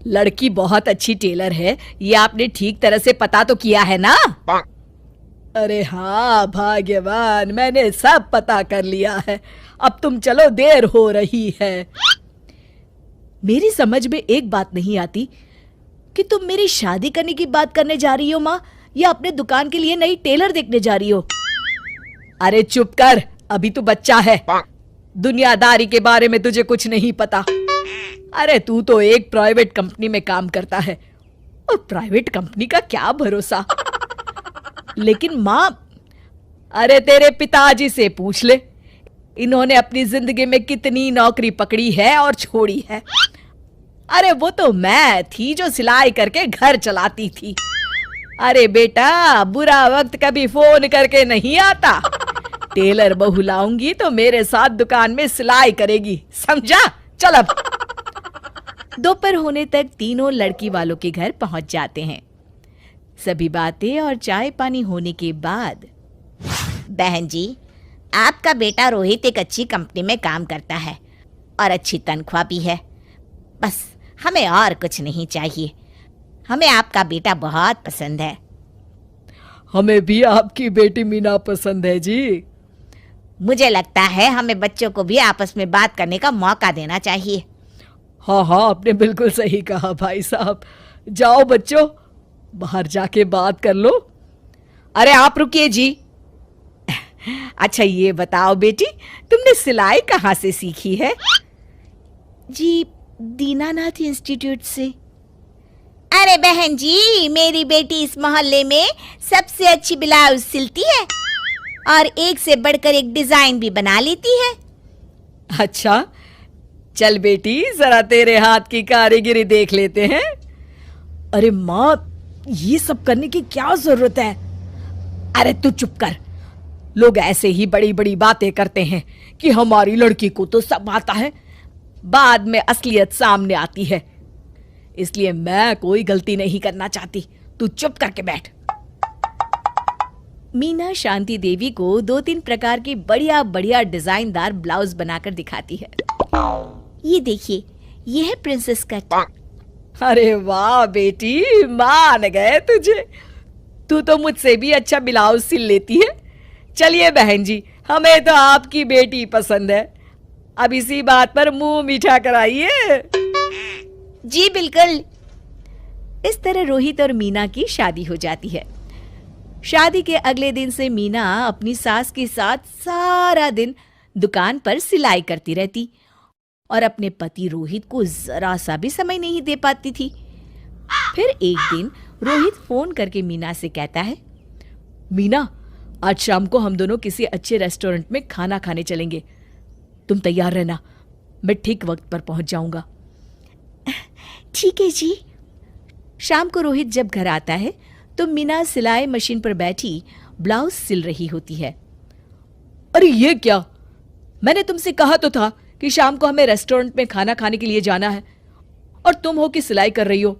लड़की बहुत अच्छी टेलर है, ये आपने ठीक तरह से पता तो किया है ना? अरे हाँ भाग्यवान, मैंने सब पता कर लिया है। अब तुम चलो, देर हो रही है। मेरी समझ में एक बात नहीं आती कि तुम मेरी शादी करने की बात करने जा रही हो माँ, या अपने दुकान के लिए नई टेलर देखने जा रही हो? अरे चुप कर, अभी तू बच्चा है, दुनियादारी के बारे में तुझे कुछ नहीं पता। अरे तू तो एक प्राइवेट कंपनी में काम करता है, और प्राइवेट कंपनी का क्या भरोसा। लेकिन माँ, अरे तेरे पिताजी से पूछ ले, इन्होंने अपनी जिंदगी में कितनी नौकरी पकड़ी है और छोड़ी है। अरे वो तो मैं थी जो सिलाई करके घर चलाती थी। अरे बेटा, बुरा वक्त कभी फोन करके नहीं आता। टेलर बहू लाऊंगी तो मेरे साथ दुकान में सिलाई करेगी, समझा? चल अब। दोपहर होने तक तीनों लड़की वालों के घर पहुंच जाते हैं। सभी बातें और चाय पानी होने के बाद, बहन जी, आपका बेटा रोहित एक अच्छी कंपनी में काम करता है और अच्छी तनख्वाह भी है। बस हमें और कुछ नहीं चाहिए। हमें आपका बेटा बहुत पसंद है। हमें भी आपकी बेटी मीना पसंद है जी। मुझे लगता है हमें बच्चों को भी आपस में बात करने का मौका देना चाहिए। हाँ हाँ, आपने बिल्कुल सही कहा भाई साहब। जाओ बच्चों, बाहर जाके बात कर लो। अरे आप रुकिए जी। अच्छा ये बताओ बेटी, तुमने सिलाई कहाँ से सीखी है? जी, दीनानाथ इंस्टीट्यूट से। अरे बहन जी, मेरी बेटी इस मोहल्ले में सबसे अच्छी ब्लाउज सिलती है और एक से बढ़कर एक डिजाइन भी बना लेती है। अच्छा, चल बेटी, जरा तेरे हाथ की कारीगरी देख लेते हैं। अरे माँ, ये सब करने की क्या जरूरत है? अरे तू चुप कर। लोग ऐसे ही बड़ी बड़ी बातें करते हैं कि हमारी लड़की को तो सब आता है, बाद में असलियत सामने आती है। इसलिए मैं कोई गलती नहीं करना चाहती। तू चुप करके बैठ। मीना शांति देवी को 2-3 प्रकार की बढ़िया बढ़िया डिजाइनदार ब्लाउज बनाकर दिखाती है। ये देखिए, ये है प्रिंसेस कट। अरे वाह बेटी, मान गए तुझे। तू तो मुझसे भी अच्छा ब्लाउज सिल लेती है। चलिए बहन जी, हमें तो आपकी बेटी पसंद है। अब इसी बात पर मुंह मीठा कराइए। जी बिल्कुल। इस तरह रोहित और मीना की शादी हो जाती है। शादी के अगले दिन से मीना अपनी सास के साथ सारा दिन दुकान पर सिलाई करती रहती और अपने पति रोहित को जरा सा भी समय नहीं दे पाती थी। फिर एक दिन रोहित फोन करके मीना से कहता है, मीना, आज शाम को हम दोनों किसी अच्छे रेस्टोरेंट में खाना खाने चलेंगे। तुम तैयार रहना, मैं ठीक वक्त पर पहुंच जाऊंगा। ठीक है जी। शाम को रोहित जब घर आता है तो मीना सिलाई मशीन पर बैठी ब्लाउज सिल रही होती है। अरे ये क्या? मैंने तुमसे कहा तो था कि शाम को हमें रेस्टोरेंट में खाना खाने के लिए जाना है, और तुम हो कि सिलाई कर रही हो।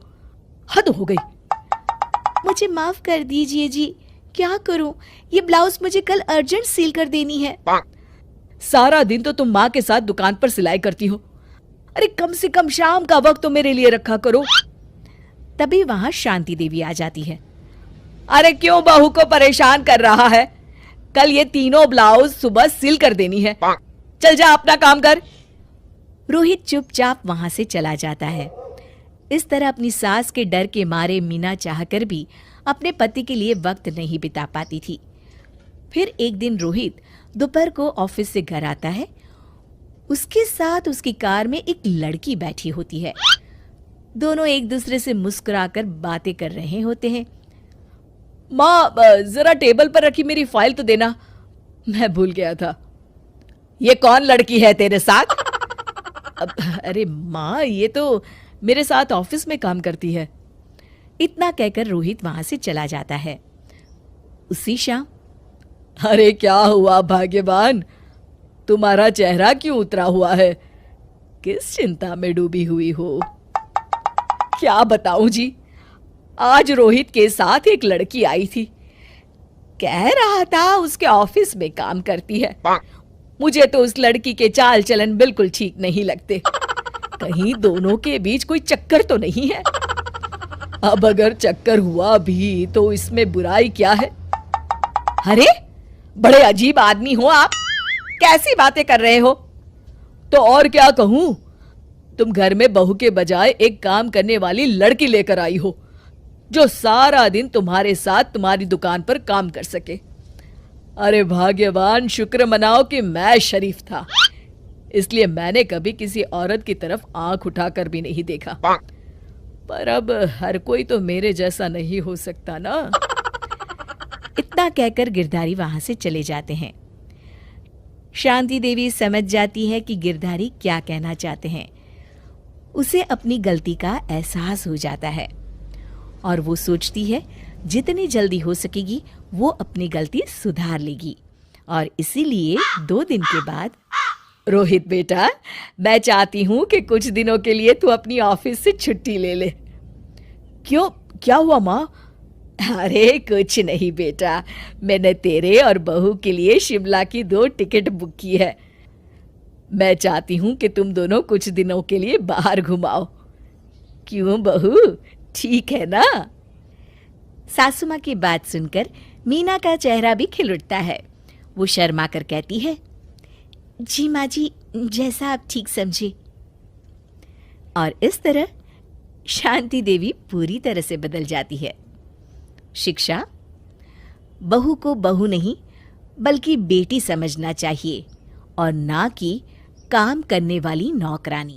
हद हो गई। मुझे माफ कर दीजिए जी, क्या करूं, ये ब्लाउज मुझे कल अर्जेंट सील कर देनी है। सारा दिन तो तुम माँ के साथ दुकान पर सिलाई करती हो। अरे कम से कम शाम का वक्त तो मेरे लिए रखा करो। तभी वहां शांति देवी आ जाती है। अरे क्यों बहू को परेशान कर रहा है? कल ये तीनों ब्लाउज सुबह सिल कर देनी है। चल जा, अपना काम कर। रोहित चुपचाप वहां से चला जाता है। इस तरह अपनी सास के डर के मारे मीना चाहकर भी अपने पति के लिए वक्त नहीं बिता पाती थी। फिर एक दिन रोहित दोपहर को ऑफिस से घर आता है। उसके साथ उसकी कार में एक लड़की बैठी होती है। दोनों एक दूसरे से मुस्कुराकर बातें कर रहे होते हैं। माँ, जरा टेबल पर रखी मेरी फाइल तो देना, मैं भूल गया था। ये कौन लड़की है तेरे साथ? अरे माँ, ये तो मेरे साथ ऑफिस में काम करती है। इतना कहकर रोहित वहां से चला जाता है। उसी शाम, अरे क्या हुआ भाग्यवान, तुम्हारा चेहरा क्यों उतरा हुआ है? किस चिंता में डूबी हुई हो? क्या बताऊं जी, आज रोहित के साथ एक लड़की आई थी। कह रहा था उसके ऑफिस में काम करती है। मुझे तो उस लड़की के चाल चलन बिल्कुल ठीक नहीं लगते। कहीं दोनों के बीच कोई चक्कर तो नहीं है। अब अगर चक्कर हुआ भी तो इसमें बुराई क्या है? अरे बड़े अजीब आदमी हो आप, कैसी बातें कर रहे हो? तो और क्या कहूं, तुम घर में बहू के बजाय एक काम करने वाली लड़की लेकर आई हो जो सारा दिन तुम्हारे साथ तुम्हारी दुकान पर काम कर सके। अरे भाग्यवान, शुक्र मनाओ कि मैं शरीफ था, इसलिए मैंने कभी किसी औरत की तरफ आंख उठाकर भी नहीं देखा। पर अब हर कोई तो मेरे जैसा नहीं हो सकता ना। इतना कहकर गिरधारी वहां से चले जाते हैं। शांति देवी समझ जाती है कि गिरधारी क्या कहना चाहते हैं। उसे अपनी गलती का एहसास हो जाता है और वो सोचती है जितनी जल्दी हो सकेगी वो अपनी गलती सुधार लेगी। और इसीलिए 2 दिन के बाद, रोहित बेटा, मैं चाहती हूं कि कुछ दिनों के लिए तू अपनी ऑफिस से छुट्टी ले ले। क्यों, क्या हुआ माँ? अरे कुछ नहीं बेटा, मैंने तेरे और बहू के लिए शिमला की 2 टिकट बुक की है। मैं चाहती हूं कि तुम दोनों कुछ दिनों के लिए बाहर घुमाओ। क्यों बहू, ठीक है ना? सासू माँ की बात सुनकर मीना का चेहरा भी खिल उठता है। वो शर्मा कर कहती है, जी माँ जी, जैसा आप ठीक समझे। और इस तरह शांति देवी पूरी तरह से बदल जाती है। शिक्षा, बहू को बहू नहीं बल्कि बेटी समझना चाहिए और ना कि काम करने वाली नौकरानी।